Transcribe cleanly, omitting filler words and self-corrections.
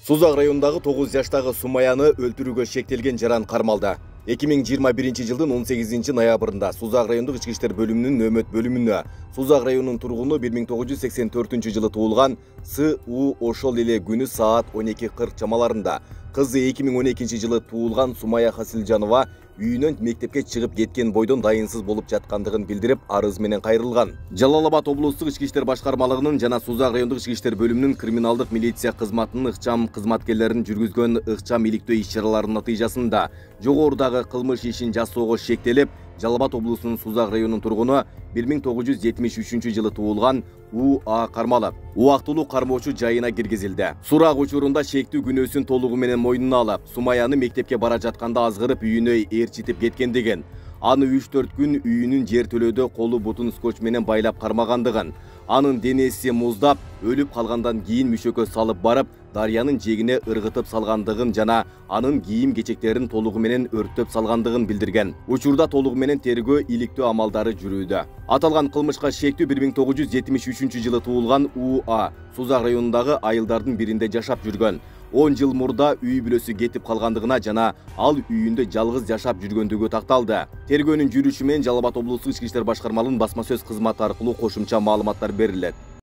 Сузак районундагы 9 жаштагы Сумаяны өлтүрүүгө шектелген жаран кармалды. 2021 жылдын 18 ноябрында Сузак райондук ички иштер бөлүмүнүн нөөмөт бөлүмүнө Сузак районунун тургуну 1984 жылы туулган С.У. ошол эле күнү саат 12:40 чамаларында кызы 2012 жылы туулган Сумая Хасилжанова үйүнөн мектепке чыгып кеткен бойдон дайынсыз болуп жаткандыгын билдирип, арыз менен кайрылган. Жалал Абад облустук ички иштер башкармалыгынын жана Сузак райондук ички иштер бөлүмүнүн криминалдык милиция кызматынын ыкчам кызматкерлеринин жүргүзгөн ыкчам иликтөө иш-чараларынын натыйжасында жогорудагы кылмыш ишин жасоого шектелип, Жалал Абад облусунун Сузак районунун тургуну 1973 жылы туулган У.А. кармалып, убактылуу кармоочу жайына киргизилди. Сурак учурунда шектүү күнөөсүн толугу менен мойнуна алып, Сумаяны мектепке бара жатканда азгырып үйүнө ээрчитип кеткендигин, аны 3-4 күн үйүнүн жертөлөдө колу бутун скотч менен байлап кармагандыгын, анын денеси муздап, өлүп калгандан кийин мүшөккө салып барып, дарыянын жээгине ыргытып салгандыгын жана анын кийим кечектерин толугу менен өрттөп салгандыгын билдирген. Учурда толугу менен тергөө иликтөө амалдары жүрүүдө. Аталган кылмышка шектүү 1973 жылы туулган У.А. Сузак районундагы айылдардын биринде жашап жүргөн. 10 жыл мурда үй бүлөсү кетип калгандыгына жана ал үйүндө жалгыз жашап жүргөндүгү такталды. Тергөөнүн жүрүшү менен Жалал Абад облустук ички иштер башкармалыгынын басма сөз кызматы аркылуу кошумча маалыматтар берилет.